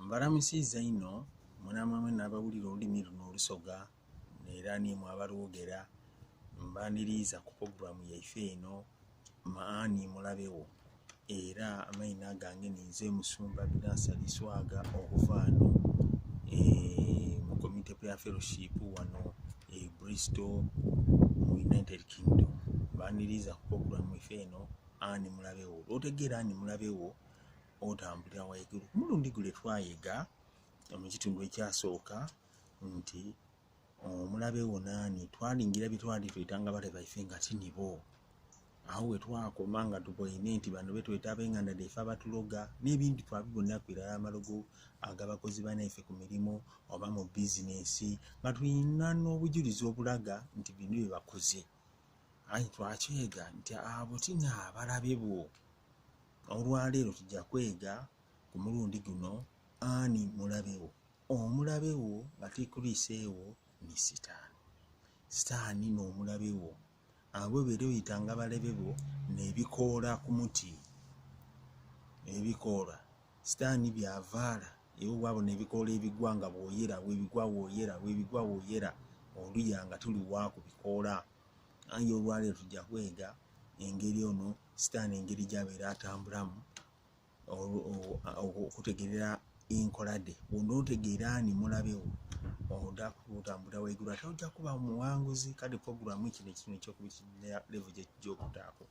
Mbalamusiza ino munamwe n'abawulira olulimi luno Lusoga era nimwe abalwogera mbaniriza ku programu yaife eno naani Omulabewo era amaina gange ninze musumba Binasali Swaga okuvaano mu Community Prayer Fellowship wano Bristol mu United Kingdom. Mbaniriza ku programu yaife eno naani Omulabewo. Otegeera naani Omulabewo otambulira waigulu. Ku mulundi gule twayiga mu kitundu ekyasooka nti Omulabewo naani twalingira bitwali twetanga bale baife nga tinibo. Aho we twakoma nga tuboine nti bano betweta ab'enganda defe abatuloga n'ebintu twabibona kwirala amalogo agabakozi banaife ku mirimu oba mu bizinesi nga tulina n'obujulizi obulaga nti bino bye bakoze. Ayi twakyega nti abo tina abalabe bo. Olwaleero tujja kwega ku mulundi guno naani Omulabewo. Omulabewo batikuliseewo ni sitaani. Sitaani n'Omulabewo abo bere oyitanga balabe bo nebikoola ku muti. Ebikoola sitaani byavaala ewo wabona ebikoola ebigwa nga bwoyera webigwa woyera webigwa woyera oluya nga tuli wa ku bikoola. Ayi olwaleero tujja kwega engeri ono sitaani engeri gy'abeera atambulamu okutegerera enkola de. Bw'onootegeera naani Omulabewo otambulira waigulu ate ojja kuba muwanguzi. Kale programu kino ekitundu ekyokubitira level gy'okutaako.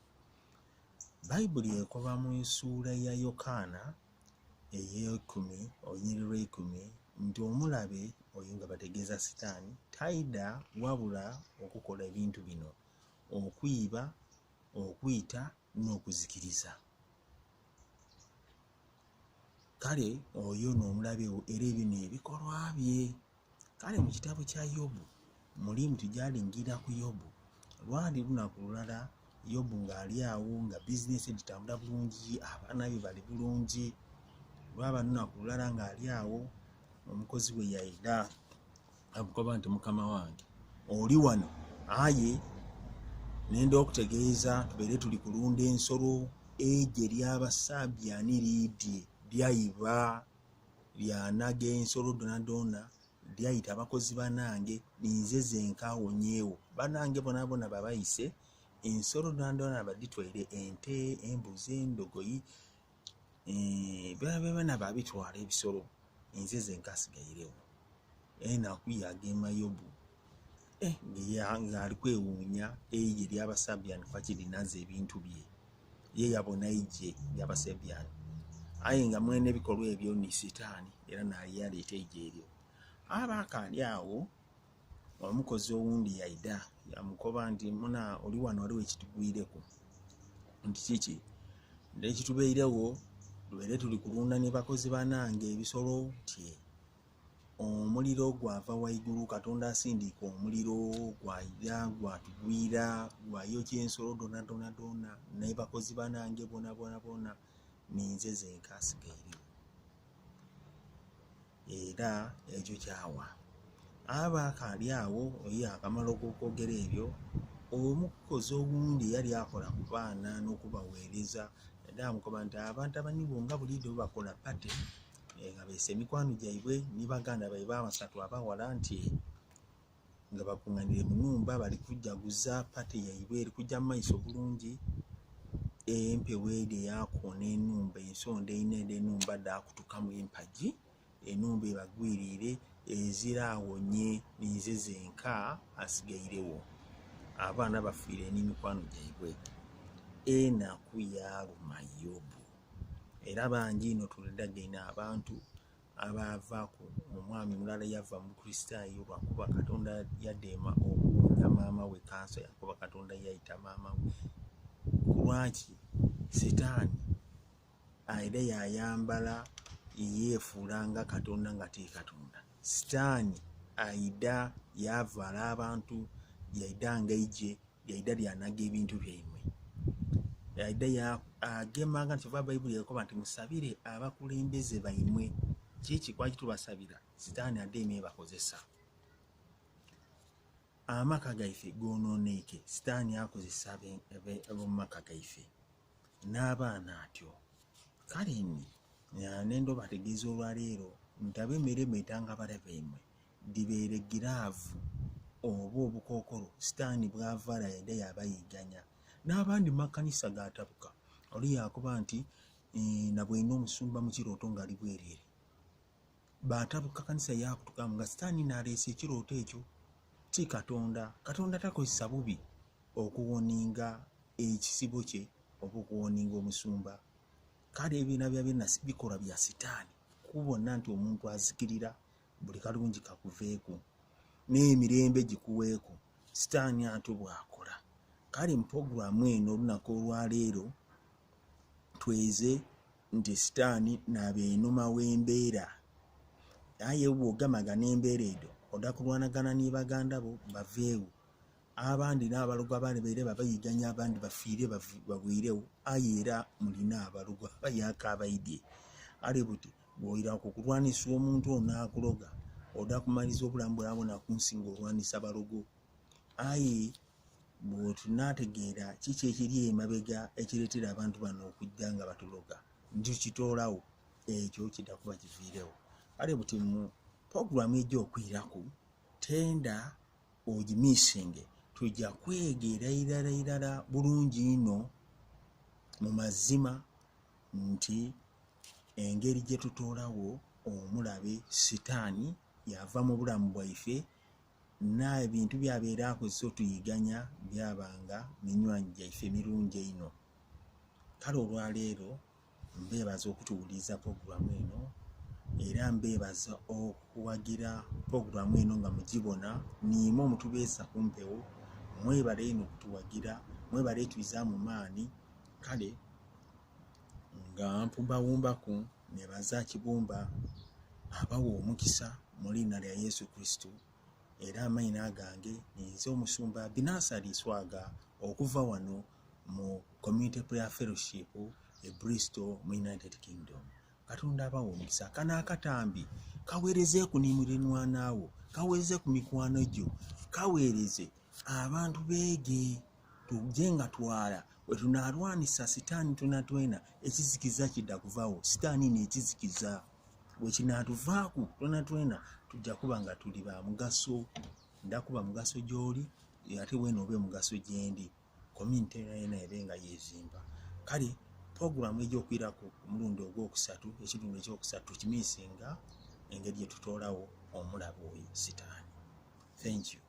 Bayibuli ekoba mu nsuula ya Yokaana ey'ekumi olunyiriri lw'ekumi nti omulabe oyo nga bategeeza sitaani tayida wabula okukola ebintu bino: okwiba, okwita n'okuzikiriza. Kale oyo n'Omulabewo era ebino ebikolwa bye. Kale mu kitabo kya Yobu mulimu tujalingira ku Yobu. Lwali lunaku lulala Yobu ng'ali awo nga bizinesi gitambula bulungi, abaana be bali bulungi. Lwaba lunaku lulala ng'ali awo omukozi we yayida amukoba nti mukama wange oli wano, aye nenda okutegeeza tubeere tuli kulunda ensolo eje ly'Abasaabyani liidye lyayiba lyanaga ensolo donadona lyayita abakozi banange ninze zenka awonyeewo. Banange bonabona babayise ensolo donadona baditwere ente, embuzi, endogoyi, bana babitwala ebisolo nze zenka asigairewo. Enaku yagema Yobu ng'ali kwewuunya eije ly'Abasaabyani kwaki linaze ebintu bye. Ye yabona eije ly'Abasaabyani aye nga mwene ebikolwa ebyo ni sitaani era naye yaleeta eije eryo. Abakaali awo omukozi owundi yayida yamukoba nti muna oli wano waliwo ekitugwireko. Nti kiki? Nti ekitubeirewo tubeere tuli kulunda ne bakozi banange ebisolo tye. Omuliro gwava waigulu, Katonda asindiika omuliro gwayira gwatugwira gwayokya ensolo donadona ne bakozi banange bona ninze zenka asigairewo. Era ekyo kyawa abakaali awo oyo akamala okwogera ebyo. Omukozi owundi yali akola ku baana n'okubaweereza era amukoba nti abantu abanibo nga buliido bakola pate nga beese emikwano gyaibwe ne baganda baibwe abasatu abawala nti nga bakunganire mu nnumba bali kujjaguza pate yaibwe eri kujja mu maiso bulungi. Empewo eri eyakoona ennumba ensonda einede ennumba daakutukamu empagi ennumba ebagwirire ezira awonye ninze zenka asigairewo. Abaana bafiire n'emikwano gyaibwe. Enaku yaluma Yobu era bangi ino tuledagena abantu abava ku omwami mulala yava mu Kristaayo lwakuba Katonda yadeema okuwonya maama we kanso yakuba Katonda yayita maama we. Lwaki? Sitaani aida yayambala yeefuula nga Katonda nga te Katonda. Sitaani aida yavaala abantu yaida nga ije yaida lyanaga ebintu byaimwe. Yaida agema nga nti Bayibuli yakoba nti musabire abakulembeze baimwe. Kiki kwaki tubasabira? Sitaani adeeme bakozesa. Amaka gaife goonooneke sitaani akozesa ab'omumaka gaife n'abaana atyo. Kale nendo bategeeza olwaleero ntabe emmere mwetanga balabe emmwe dibeere giraavu oba obukookolo sitaani bwavaala yadde yabayiganya n'abandi mu makanisa gatabuka oli yakuba nti nabwena omusumba mu kirooto ng'ali bwereere batabuka kanisa yakutukamu nga sitaani n'aleese ekirooto ekyo ti katonda takozesa bubi okuwoninga ekisibo kye oba okuwoninga omusumba kale ebiina bya Binasali bikola bya sitaani kubona nti omuntu azikirira buli kalungi kakuveeku n'emirembe gikuweeku sitaani ate bwakola kale mu puroguramu eno olunaku olwaleero tweze nti sitaani n'abeenuma w'embeera aye bw'ogamaga n'embeera edo odda kulwanagana ne baganda bo baveewo abandi n'abalugu abandi beere babayiganya abandi bafiire bagwirewo aye era mulina abalugu abayakabaidye ale buti bw'oyira ku kulwanisa omuntu ono akuloga odda kumaliza obulamu bwabwo nakunsinga olwanisa balugu aye bw'otunaategeera kiki ekiri emabega ekireetera abantu bano okujja nga batuloga ntikitoolawo ekyo kidda kuba kiviirewo ale buti mu puroguramu ejja okwiraku tenda ogimiisinge tujja kwegera irala bulungi ino mu mazima nti engeri gye tutoolawo omulabe sitaani yava mu bulamu bwaife n'ebintu byabeera akozesa otuyiganya byabanga minywanyi gyaife mirungi eno kale olwaleero mbeebaza okutuwuliriza puroguramu eno era mbeebaza okuwagira puroguramu eno nga mugibona niime omutubeesa kumpewo mwebale eno okutuwagira mwebale tuiza mu maani kale nga mpubawumbaku nebaza kibumba abawa omukisa mu linnya lya Yesu Kristo era amayina agange nze omusumba Binasali Swaga okuva wano mu Community Prayer Fellowship e Bristol mu United Kingdom. Katonda abawa omukisa kana akatambi kaweereze ku nimulinwanaawo kaweereze ku mikwano gyo kaweereze abantu beege tujje nga twala wetunalwanisa sitaani tonatwena ekizikiza kidda kuvaawo sitaani nekizikiza wekinatuvaaku tonatwena tujja kuba nga tuli ba mugaso ndakuba mugaso gy'oli ate weena obe mugaso gyendi community yena ebe nga yezimba kale puroguramu egy'okwirako omulundi ogwokusatu ekitundu ekyokusatu kimiisinga engeri gye tutoolawo omulabe oyo sitaani. Thank you.